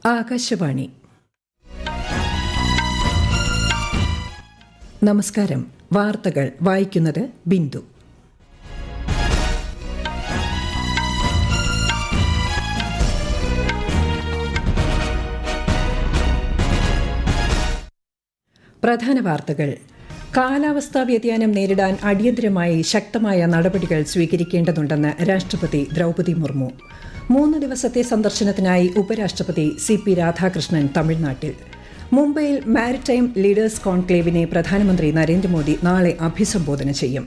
ആകാശവാണി. നമസ്കാരം. വാർത്തകൾ വായിക്കുന്നത് ബിന്ദു. പ്രധാന വാർത്തകൾ. കാലാവസ്ഥാ വ്യതിയാനം നേരിടാൻ അടിയന്തരമായി ശക്തമായ നടപടികൾ സ്വീകരിക്കേണ്ടതുണ്ടെന്ന് രാഷ്ട്രപതി ദ്രൗപദി മുർമു. 3 ദിവസത്തെ സന്ദർശനത്തിനായി ഉപരാഷ്ട്രപതി CP രാധാകൃഷ്ണൻ തമിഴ്നാട്ടിൽ. മുംബൈയിൽ മാരിടൈം ലീഡേഴ്സ് കോൺക്ലേവിനെ പ്രധാനമന്ത്രി നരേന്ദ്രമോദി നാളെ അഭിസംബോധന ചെയ്യും.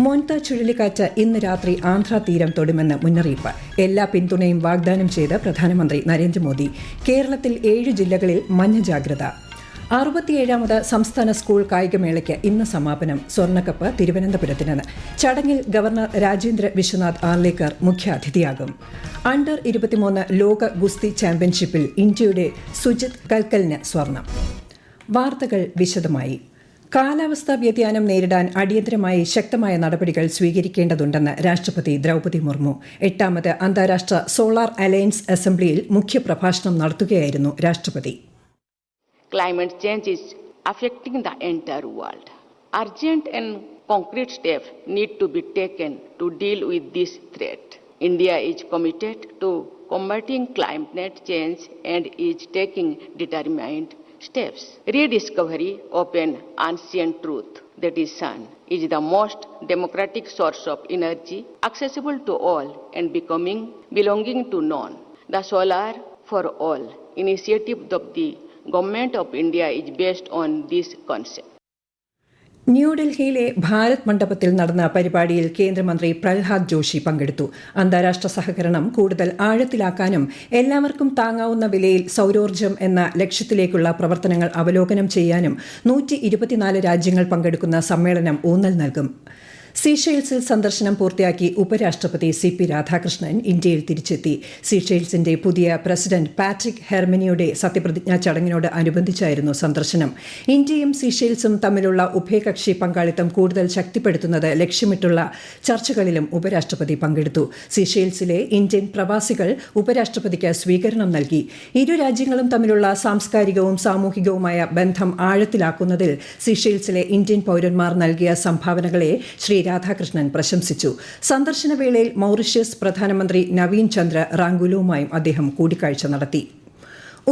മോൻത ചുഴലിക്കാറ്റ് ഇന്ന് രാത്രി ആന്ധ്ര തീരം തൊടുമെന്ന് മുന്നറിയിപ്പ്. എല്ലാ പിന്തുണയും വാഗ്ദാനം ചെയ്ത് പ്രധാനമന്ത്രി നരേന്ദ്രമോദി. കേരളത്തിൽ 7 ജില്ലകളിൽ മഞ്ഞ ജാഗ്രത. 67ാമത് സംസ്ഥാന സ്കൂൾ കായികമേളയ്ക്ക് ഇന്ന് സമാപനം. സ്വർണ്ണക്കപ്പ് തിരുവനന്തപുരത്തിന്. ചടങ്ങിൽ ഗവർണർ രാജേന്ദ്ര വിശ്വനാഥ് ആർലേക്കർ മുഖ്യാതിഥിയാകും. അണ്ടർ 23 ലോക ഗുസ്തി ചാമ്പ്യൻഷിപ്പിൽ ഇന്ത്യയുടെ സുജിത് കൽക്കലിന് സ്വർണം. വാർത്തകൾ വിശദമായി. കാലാവസ്ഥാ വ്യതിയാനം നേരിടാൻ അടിയന്തരമായി ശക്തമായ നടപടികൾ സ്വീകരിക്കേണ്ടതുണ്ടെന്ന് രാഷ്ട്രപതി ദ്രൗപദി മുർമു. 8ാമത് അന്താരാഷ്ട്ര സോളാർ അലയൻസ് അസംബ്ലിയിൽ മുഖ്യപ്രഭാഷണം നടത്തുകയായിരുന്നു രാഷ്ട്രപതി. Climate change is affecting the entire world. Urgent and concrete steps need to be taken to deal with this threat. India is committed to combating climate change and is taking determined steps. Rediscovery of an ancient truth, that is sun, is the most democratic source of energy accessible to all and belonging to none. The Solar for All initiative of the Government of India is based on this concept. ന്യൂഡൽഹിയിലെ ഭാരത് മണ്ഡപത്തിൽ നടന്ന പരിപാടിയിൽ കേന്ദ്രമന്ത്രി പ്രഹ്ലാദ് ജോഷി പങ്കെടുത്തു. അന്താരാഷ്ട്ര സഹകരണം കൂടുതൽ ആഴത്തിലാക്കാനും എല്ലാവർക്കും താങ്ങാവുന്ന വിലയിൽ സൌരോർജ്ജം എന്ന ലക്ഷ്യത്തിലേക്കുള്ള പ്രവർത്തനങ്ങൾ അവലോകനം ചെയ്യാനും 124 രാജ്യങ്ങൾ പങ്കെടുക്കുന്ന സമ്മേളനം ഊന്നൽ നൽകും. സീഷെയിൽസിൽ സന്ദർശനം പൂർത്തിയാക്കി ഉപരാഷ്ട്രപതി CP രാധാകൃഷ്ണൻ ഇന്ത്യയിൽ തിരിച്ചെത്തി. സീഷെയിൽസിന്റെ പുതിയ പ്രസിഡന്റ് പാട്രിക് ഹെർമനിയുടെ സത്യപ്രതിജ്ഞാ ചടങ്ങിനോട് അനുബന്ധിച്ചായിരുന്നു സന്ദർശനം. ഇന്ത്യയും സീഷെയിൽസും തമ്മിലുള്ള ഉഭയകക്ഷി പങ്കാളിത്തം കൂടുതൽ ശക്തിപ്പെടുത്തുന്നത് ലക്ഷ്യമിട്ടുള്ള ചർച്ചകളിലും ഉപരാഷ്ട്രപതി പങ്കെടുത്തു. സീഷെയിൽസിലെ ഇന്ത്യൻ പ്രവാസികൾ ഉപരാഷ്ട്രപതിക്ക് സ്വീകരണം നൽകി. ഇരു രാജ്യങ്ങളും തമ്മിലുള്ള സാംസ്കാരികവും സാമൂഹികവുമായ ബന്ധം ആഴത്തിലാക്കുന്നതിൽ സീഷെയിൽസിലെ ഇന്ത്യൻ പൌരന്മാർ നൽകിയ സംഭാവനകളെ ശ്രീ രാധാകൃഷ്ണൻ പ്രശംസിച്ചു. സന്ദർശനവേളയിൽ മൌറീഷ്യസ് പ്രധാനമന്ത്രി നവീൻ ചന്ദ്ര റാങ്കുലുവുമായും അദ്ദേഹം കൂടിക്കാഴ്ച നടത്തി.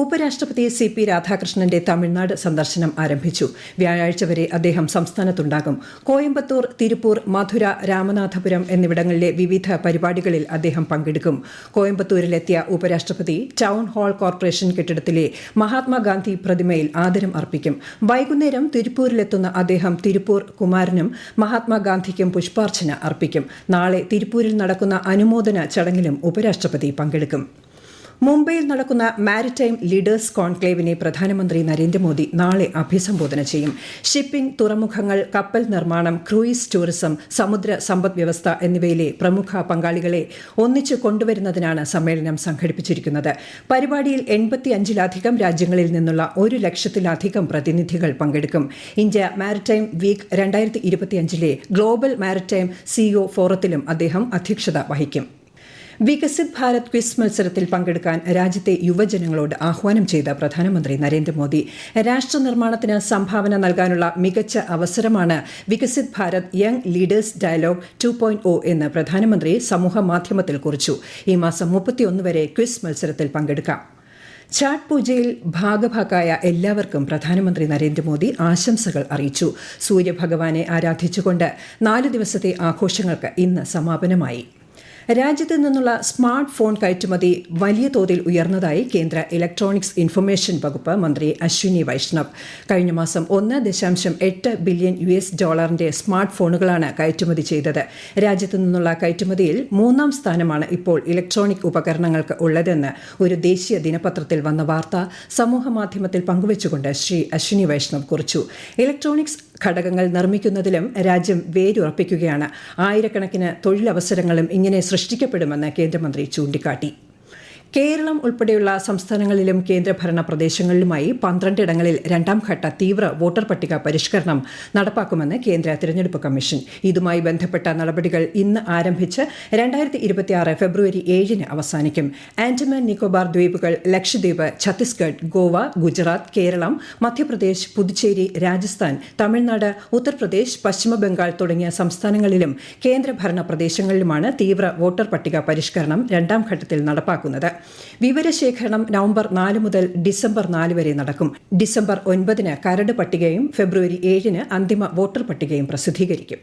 ഉപരാഷ്ട്രപതി CP രാധാകൃഷ്ണന്റെ തമിഴ്നാട് സന്ദർശനം ആരംഭിച്ചു. വ്യാഴാഴ്ച വരെ അദ്ദേഹം സംസ്ഥാനത്തുണ്ടാകും. കോയമ്പത്തൂർ, തിരുപ്പൂർ, മധുര, രാമനാഥപുരം എന്നിവിടങ്ങളിലെ വിവിധ പരിപാടികളിൽ അദ്ദേഹം പങ്കെടുക്കും. കോയമ്പത്തൂരിലെത്തിയ ഉപരാഷ്ട്രപതി ടൗൺ ഹാൾ കോർപ്പറേഷൻ കെട്ടിടത്തിലെ മഹാത്മാഗാന്ധി പ്രതിമയിൽ ആദരം അർപ്പിക്കും. വൈകുന്നേരം തിരുപ്പൂരിലെത്തുന്ന അദ്ദേഹം തിരുപ്പൂർ കുമാരനും മഹാത്മാഗാന്ധിക്കും പുഷ്പാർച്ചന അർപ്പിക്കും. നാളെ തിരുപ്പൂരിൽ നടക്കുന്ന അനുമോദന ചടങ്ങിലും ഉപരാഷ്ട്രപതി പങ്കെടുക്കും. മുംബൈയിൽ നടക്കുന്ന മാരിടൈം ലീഡേഴ്സ് കോൺക്ലേവിനെ പ്രധാനമന്ത്രി നരേന്ദ്രമോദി നാളെ അഭിസംബോധന ചെയ്യും. ഷിപ്പിംഗ്, തുറമുഖങ്ങൾ, കപ്പൽ നിർമ്മാണം, ക്രൂയിസ് ടൂറിസം, സമുദ്ര സമ്പദ്വ്യവസ്ഥ എന്നിവയിലെ പ്രമുഖ പങ്കാളികളെ ഒന്നിച്ചു കൊണ്ടുവരുന്നതിനാണ് സമ്മേളനം സംഘടിപ്പിച്ചിരിക്കുന്നത്. പരിപാടിയിൽ 85-ലധികം രാജ്യങ്ങളിൽ നിന്നുള്ള 1 ലക്ഷത്തിലധികം പ്രതിനിധികൾ പങ്കെടുക്കും. ഇന്ത്യ മാരിടൈം വീക്ക് 2025ലെ ഗ്ലോബൽ മാരിടൈം CEO ഫോറത്തിലും അദ്ദേഹം അധ്യക്ഷത വഹിക്കും. വികസിത് ഭാരത് ക്വിസ് മത്സരത്തിൽ പങ്കെടുക്കാൻ രാജ്യത്തെ യുവജനങ്ങളോട് ആഹ്വാനം ചെയ്ത പ്രധാനമന്ത്രി നരേന്ദ്രമോദി. രാഷ്ട്ര നിർമ്മാണത്തിന് സംഭാവന നൽകാനുള്ള മികച്ച അവസരമാണ് Viksit Bharat young leaders dialogue 2.0 എന്ന് പ്രധാനമന്ത്രി സമൂഹമാധ്യമത്തിൽ കുറിച്ചു. ഈ മാസം 31 വരെ ക്വിസ് മത്സരത്തിൽ പങ്കെടുക്കാം. ഛാട്ട് പൂജയിൽ ഭാഗഭാക്കായ എല്ലാവർക്കും പ്രധാനമന്ത്രി നരേന്ദ്രമോദി ആശംസകൾ അറിയിച്ചു. സൂര്യഭഗവാനെ ആരാധിച്ചുകൊണ്ട് 4 ദിവസത്തെ ആഘോഷങ്ങൾക്ക് ഇന്ന് സമാപനമായി. രാജ്യത്ത് നിന്നുള്ള സ്മാർട്ട് ഫോൺ കയറ്റുമതി വലിയ തോതിൽ ഉയർന്നതായി കേന്ദ്ര ഇലക്ട്രോണിക്സ് ഇൻഫർമേഷൻ വകുപ്പ് മന്ത്രി അശ്വിനി വൈഷ്ണവ്. കഴിഞ്ഞ മാസം $1.8 ബില്യൺ സ്മാർട്ട് ഫോണുകളാണ് കയറ്റുമതി ചെയ്തത്. രാജ്യത്തു നിന്നുള്ള കയറ്റുമതിയിൽ 3ാം സ്ഥാനമാണ് ഇപ്പോൾ ഇലക്ട്രോണിക് ഉപകരണങ്ങൾക്ക് ഉള്ളതെന്ന് ഒരു ദേശീയ ദിനപത്രത്തിൽ വന്ന വാർത്ത സമൂഹമാധ്യമത്തിൽ പങ്കുവച്ചുകൊണ്ട് ശ്രീ അശ്വിനി വൈഷ്ണവ് കുറിച്ചു. ഇലക്ട്രോണിക്സ് ഘടകങ്ങൾ നിർമ്മിക്കുന്നതിലും രാജ്യം വേരുറപ്പിക്കുകയാണ്. ആയിരക്കണക്കിന് തൊഴിലവസരങ്ങളും ഇങ്ങനെ സൃഷ്ടിക്കപ്പെടുമെന്ന് കേന്ദ്രമന്ത്രി ചൂണ്ടിക്കാട്ടി. കേരളം ഉൾപ്പെടെയുള്ള സംസ്ഥാനങ്ങളിലും കേന്ദ്രഭരണ പ്രദേശങ്ങളിലുമായി 12 ഇടങ്ങളിൽ രണ്ടാംഘട്ട തീവ്ര വോട്ടർ പട്ടിക പരിഷ്കരണം നടപ്പാക്കുമെന്ന് കേന്ദ്ര തിരഞ്ഞെടുപ്പ് കമ്മീഷൻ. ഇതുമായി ബന്ധപ്പെട്ട നടപടികൾ ഇന്ന് ആരംഭിച്ച് 2026 ഫെബ്രുവരി 7-ന് അവസാനിക്കും. ആൻഡമാൻ നിക്കോബാർ ദ്വീപുകൾ, ലക്ഷദ്വീപ്, ഛത്തീസ്ഗഡ്, ഗോവ, ഗുജറാത്ത്, കേരളം, മധ്യപ്രദേശ്, പുതുച്ചേരി, രാജസ്ഥാൻ, തമിഴ്നാട്, ഉത്തർപ്രദേശ്, പശ്ചിമബംഗാൾ തുടങ്ങിയ സംസ്ഥാനങ്ങളിലും കേന്ദ്രഭരണ പ്രദേശങ്ങളിലുമാണ് തീവ്ര വോട്ടർ പട്ടിക പരിഷ്കരണം രണ്ടാം ഘട്ടത്തിൽ നടപ്പാക്കുന്നത്. വിവരശേഖരണം നവംബർ 4 മുതൽ ഡിസംബർ 4 വരെ നടക്കും. ഡിസംബർ 9-ന് കരട് പട്ടികയും ഫെബ്രുവരി 7-ന് അന്തിമ വോട്ടർ പട്ടികയും പ്രസിദ്ധീകരിക്കും.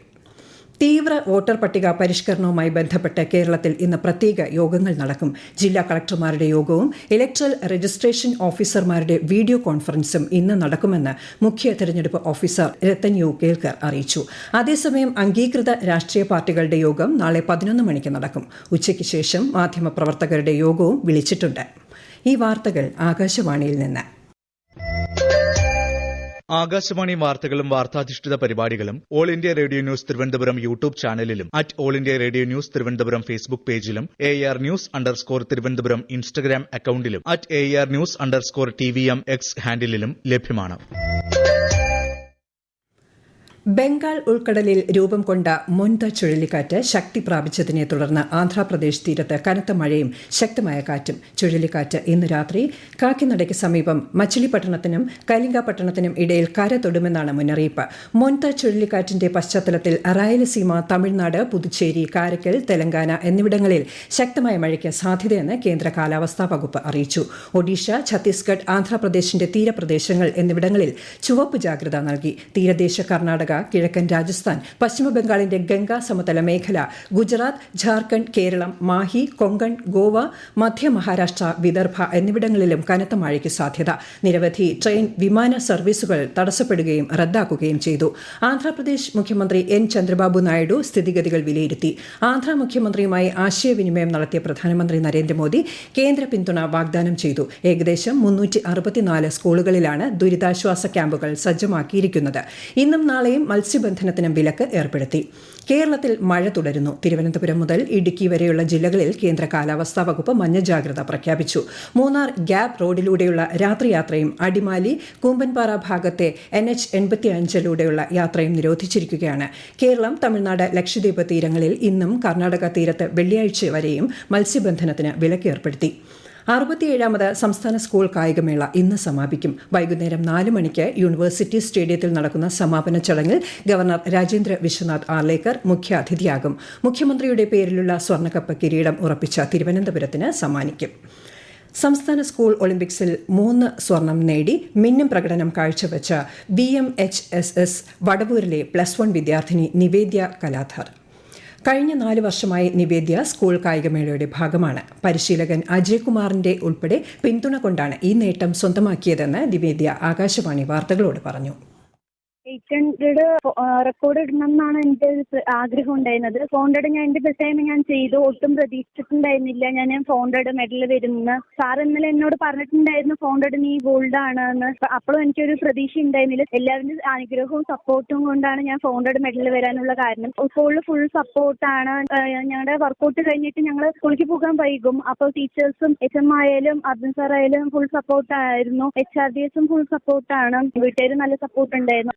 തീവ്ര വോട്ടർ പട്ടിക പരിഷ്കരണവുമായി ബന്ധപ്പെട്ട് കേരളത്തിൽ ഇന്ന് പ്രത്യേക യോഗങ്ങൾ നടക്കും. ജില്ലാ കളക്ടർമാരുടെ യോഗവും ഇലക്ട്രൽ രജിസ്ട്രേഷൻ ഓഫീസർമാരുടെ വീഡിയോ കോൺഫറൻസും ഇന്ന് നടക്കുമെന്ന് മുഖ്യ തെരഞ്ഞെടുപ്പ് ഓഫീസർ രത്തൻ യു കേൽക്കർ അറിയിച്ചു. അതേസമയം അംഗീകൃത രാഷ്ട്രീയ പാർട്ടികളുടെ യോഗം നാളെ 11 മണിക്ക് നടക്കും. ഉച്ചയ്ക്ക് ശേഷം മാധ്യമപ്രവർത്തകരുടെ യോഗവും വിളിച്ചിട്ടുണ്ട്. ഈ വാർത്തകൾ ആകാശവാണിയിൽ നിന്ന്. ആകാശവാണി വാർത്തകളും വാർത്താധിഷ്ഠിത പരിപാടികളും all India radio news Thiruvananthapuram YouTube ചാനലിലും all India radio news Thiruvananthapuram Facebook പേജിലും AR News_ തിരുവനന്തപുരം ഇൻസ്റ്റഗ്രാം അക്കൌണ്ടിലും AR News_TVM X ഹാൻഡിലും ലഭ്യമാണ്. ബംഗാൾ ഉൾക്കടലിൽ രൂപം കൊണ്ട മൊൻത ചുഴലിക്കാറ്റ് ശക്തി പ്രാപിച്ചതിനെ തുടർന്ന് ആന്ധ്രാപ്രദേശ് തീരത്ത് കനത്ത മഴയും ശക്തമായ കാറ്റും. ചുഴലിക്കാറ്റ് ഇന്ന് രാത്രി കാക്കിനടയ്ക്ക് സമീപം മച്ചിലിപട്ടണത്തിനും കലിംഗപട്ടണത്തിനും ഇടയിൽ കര തൊടുമെന്നാണ് മുന്നറിയിപ്പ്. മൊൻത ചുഴലിക്കാറ്റിന്റെ പശ്ചാത്തലത്തിൽ റായലസീമ, തമിഴ്നാട്, പുതുച്ചേരി, കാരക്കൽ, തെലങ്കാന എന്നിവിടങ്ങളിൽ ശക്തമായ മഴയ്ക്ക് സാധ്യതയെന്ന് കേന്ദ്ര കാലാവസ്ഥാ വകുപ്പ് അറിയിച്ചു. ഒഡീഷ, ഛത്തീസ്ഗഡ്, ആന്ധ്രാപ്രദേശിന്റെ തീരപ്രദേശങ്ങൾ എന്നിവിടങ്ങളിൽ ചുവപ്പ് ജാഗ്രത നൽകി. തീരദേശ കർണാടക, കിഴക്കൻ രാജസ്ഥാൻ, പശ്ചിമബംഗാളിന്റെ ഗംഗാ സമതല മേഖല, ഗുജറാത്ത്, ഝാർഖണ്ഡ്, കേരളം, മാഹി, കൊങ്കൺ, ഗോവ, മധ്യ മഹാരാഷ്ട്ര, വിദർഭ എന്നിവിടങ്ങളിലും കനത്ത മഴയ്ക്ക് സാധ്യത. നിരവധി ട്രെയിൻ, വിമാന സർവീസുകൾ തടസ്സപ്പെടുകയും റദ്ദാക്കുകയും ചെയ്തു. ആന്ധ്രാപ്രദേശ് മുഖ്യമന്ത്രി N. ചന്ദ്രബാബു നായിഡു സ്ഥിതിഗതികൾ വിലയിരുത്തി. ആന്ധ്ര മുഖ്യമന്ത്രിയുമായി ആശയവിനിമയം നടത്തിയ പ്രധാനമന്ത്രി നരേന്ദ്രമോദി കേന്ദ്ര പിന്തുണ വാഗ്ദാനം ചെയ്തു. ഏകദേശം 364 സ്കൂളുകളിലാണ് ദുരിതാശ്വാസ ക്യാമ്പുകൾ സജ്ജമാക്കിയിരിക്കുന്നത്. ഇന്നും നാളെയും മത്സ്യബന്ധനത്തിനും വിലക്ക് ഏർപ്പെടുത്തി. കേരളത്തിൽ മഴ തുടരുന്നു. തിരുവനന്തപുരം മുതൽ ഇടുക്കി വരെയുള്ള ജില്ലകളിൽ കേന്ദ്ര കാലാവസ്ഥാ വകുപ്പ് മഞ്ഞ ജാഗ്രത പ്രഖ്യാപിച്ചു. മൂന്നാർ ഗ്യാപ് റോഡിലൂടെയുള്ള രാത്രിയാത്രയും അടിമാലി കൂമ്പൻപാറ ഭാഗത്തെ NH 85-ലൂടെയുള്ള യാത്രയും നിരോധിച്ചിരിക്കുകയാണ്. കേരളം, തമിഴ്നാട്, ലക്ഷദ്വീപ് തീരങ്ങളിൽ ഇന്നും കർണാടക തീരത്ത് വെള്ളിയാഴ്ച വരെയും മത്സ്യബന്ധനത്തിന് വിലക്ക് ഏർപ്പെടുത്തി. 67ാമത് സംസ്ഥാന സ്കൂൾ കായികമേള ഇന്ന് സമാപിക്കും. വൈകുന്നേരം 4 മണിക്ക് യൂണിവേഴ്സിറ്റി സ്റ്റേഡിയത്തിൽ നടക്കുന്ന സമാപന ചടങ്ങിൽ ഗവർണർ രാജേന്ദ്ര വിശ്വനാഥ് ആർലേക്കർ മുഖ്യാതിഥിയാകും. മുഖ്യമന്ത്രിയുടെ പേരിലുള്ള സ്വർണ്ണക്കപ്പ് കിരീടം ഉറപ്പിച്ച തിരുവനന്തപുരത്തിന് സമ്മാനിക്കും. സംസ്ഥാന സ്കൂൾ ഒളിമ്പിക്സിൽ 3 സ്വർണം നേടി മിന്നും പ്രകടനം കാഴ്ചവെച്ച BMHSS വടവൂരിലെ +1 വിദ്യാർത്ഥിനി നിവേദ്യ കലാധർ. കഴിഞ്ഞ 4 വർഷമായി നിവേദ്യ സ്കൂൾ കായികമേളയുടെ ഭാഗമാണ്. പരിശീലകൻ അജയ് കുമാറിന്റെ ഉൾപ്പെടെ പിന്തുണ കൊണ്ടാണ് ഈ നേട്ടം സ്വന്തമാക്കിയതെന്ന് നിവേദ്യ ആകാശവാണി വാർത്തകളോട് പറഞ്ഞു. 800 റെക്കോർഡ് ഇടണം എന്നാണ് എൻ്റെ ഒരു ആഗ്രഹം ഉണ്ടായിരുന്നത്. 400 ഞാൻ എൻ്റെ ബെസ്റ്റ് ടൈം ഞാൻ ചെയ്തു. ഒട്ടും പ്രതീക്ഷിച്ചിട്ടുണ്ടായിരുന്നില്ല ഞാൻ 400 മെഡൽ വരുമെന്ന്. സാർ ഇന്നലെ എന്നോട് പറഞ്ഞിട്ടുണ്ടായിരുന്നു 400 നീ ഗോൾഡ് ആണ് എന്ന്. അപ്പോഴും എനിക്കൊരു പ്രതീക്ഷ ഉണ്ടായിരുന്നില്ല. എല്ലാവരുടെ അനുഗ്രഹവും സപ്പോർട്ടും കൊണ്ടാണ് ഞാൻ 400 മെഡൽ വരാനുള്ള കാരണം. സ്കൂളിൽ ഫുൾ സപ്പോർട്ടാണ്. ഞങ്ങളുടെ വർക്കൗട്ട് കഴിഞ്ഞിട്ട് ഞങ്ങൾ സ്കൂളിലേക്ക് പോകാൻ വൈകും. അപ്പോൾ ടീച്ചേഴ്സും HM ആയാലും അർജുൻ സാർ ആയാലും ഫുൾ സപ്പോർട്ടായിരുന്നു. HRDSും ഫുൾ സപ്പോർട്ടാണ്. വീട്ടുകാരും നല്ല സപ്പോർട്ട് ഉണ്ടായിരുന്നു.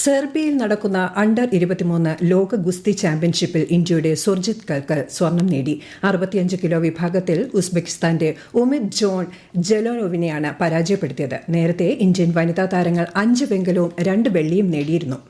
സെർബിയയിൽ നടക്കുന്ന അണ്ടർ 23 ലോക ഗുസ്തി ചാമ്പ്യൻഷിപ്പിൽ ഇന്ത്യയുടെ സുർജിത് കൽക്കൽ സ്വർണം നേടി. 65 കിലോ വിഭാഗത്തിൽ ഉസ്ബെക്കിസ്ഥാന്റെ ഉമിത് ജോൺ ജലോനോവിനെയാണ് പരാജയപ്പെടുത്തിയത്. നേരത്തെ ഇന്ത്യൻ വനിതാ താരങ്ങൾ 5 വെങ്കലവും 2 വെള്ളിയും നേടിയിരുന്നു.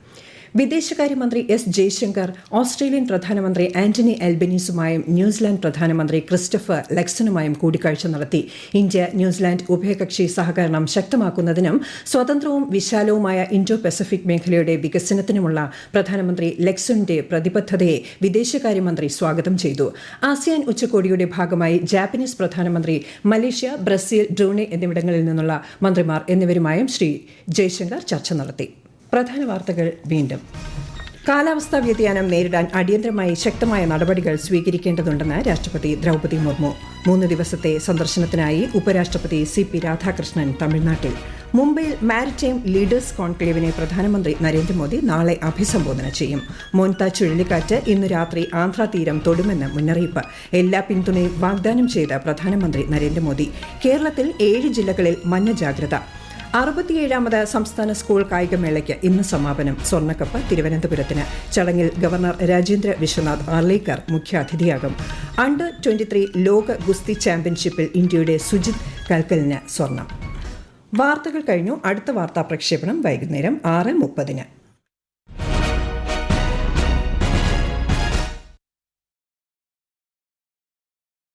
വിദേശകാര്യമന്ത്രി S. ജയശങ്കർ ഓസ്ട്രേലിയൻ പ്രധാനമന്ത്രി ആന്റണി അൽബനീസുമായും ന്യൂസിലാൻഡ് പ്രധാനമന്ത്രി ക്രിസ്റ്റഫർ ലക്സനുമായും കൂടിക്കാഴ്ച നടത്തി. ഇന്ത്യ ന്യൂസിലാൻഡ് ഉഭയകക്ഷി സഹകരണം ശക്തമാക്കുന്നതിനും സ്വതന്ത്രവും വിശാലവുമായ ഇൻഡോ പസഫിക് മേഖലയുടെ വികസനത്തിനുമുള്ള പ്രധാനമന്ത്രി ലക്സന്റെ പ്രതിബദ്ധതയെ വിദേശകാര്യമന്ത്രി സ്വാഗതം ചെയ്തു. ആസിയാൻ ഉച്ചകോടിയുടെ ഭാഗമായി ജാപ്പനീസ് പ്രധാനമന്ത്രി, മലേഷ്യ, ബ്രസീൽ, ബ്രൂണൈ എന്നിവിടങ്ങളിൽ നിന്നുള്ള മന്ത്രിമാർ എന്നിവരുമായും ശ്രീ ജയശങ്കർ ചർച്ച നടത്തി. പ്രധാന വാർത്തകൾ വീണ്ടും. കാലാവസ്ഥാ വ്യതിയാനം നേരിടാൻ അടിയന്തരമായി ശക്തമായ നടപടികൾ സ്വീകരിക്കേണ്ടതുണ്ടെന്ന് രാഷ്ട്രപതി ദ്രൗപദി മുർമു. 3 ദിവസത്തെ സന്ദർശനത്തിനായി ഉപരാഷ്ട്രപതി CP രാധാകൃഷ്ണൻ തമിഴ്നാട്ടിൽ. മുംബൈയിൽ മാരിടൈം ലീഡേഴ്സ് കോൺക്ലേവിനെ പ്രധാനമന്ത്രി നരേന്ദ്രമോദി നാളെ അഭിസംബോധന ചെയ്യും. മോൻത ചുഴലിക്കാറ്റ് ഇന്ന് രാത്രി ആന്ധ്ര തീരം തൊടുമെന്ന് മുന്നറിയിപ്പ്. എല്ലാ പിന്തുണയും വാഗ്ദാനം ചെയ്ത പ്രധാനമന്ത്രി നരേന്ദ്രമോദി. കേരളത്തിൽ 7 ജില്ലകളിൽ മഞ്ഞ ജാഗ്രത. 67ാമത് സംസ്ഥാന സ്കൂൾ കായികമേളയ്ക്ക് ഇന്ന് സമാപനം. സ്വർണ്ണക്കപ്പ് തിരുവനന്തപുരത്തിന്. ചടങ്ങിൽ ഗവർണർ രാജേന്ദ്ര വിശ്വനാഥ് ആർലേക്കർ മുഖ്യാതിഥിയാകും. അണ്ടർ 23 ലോക ഗുസ്തി ചാമ്പ്യൻഷിപ്പിൽ ഇന്ത്യയുടെ സുജിത് കൽക്കലിന് സ്വർണം. വാർത്തകൾ കഴിഞ്ഞു. അടുത്ത വാർത്താ പ്രക്ഷേപണം വൈകുന്നേരം 6:30.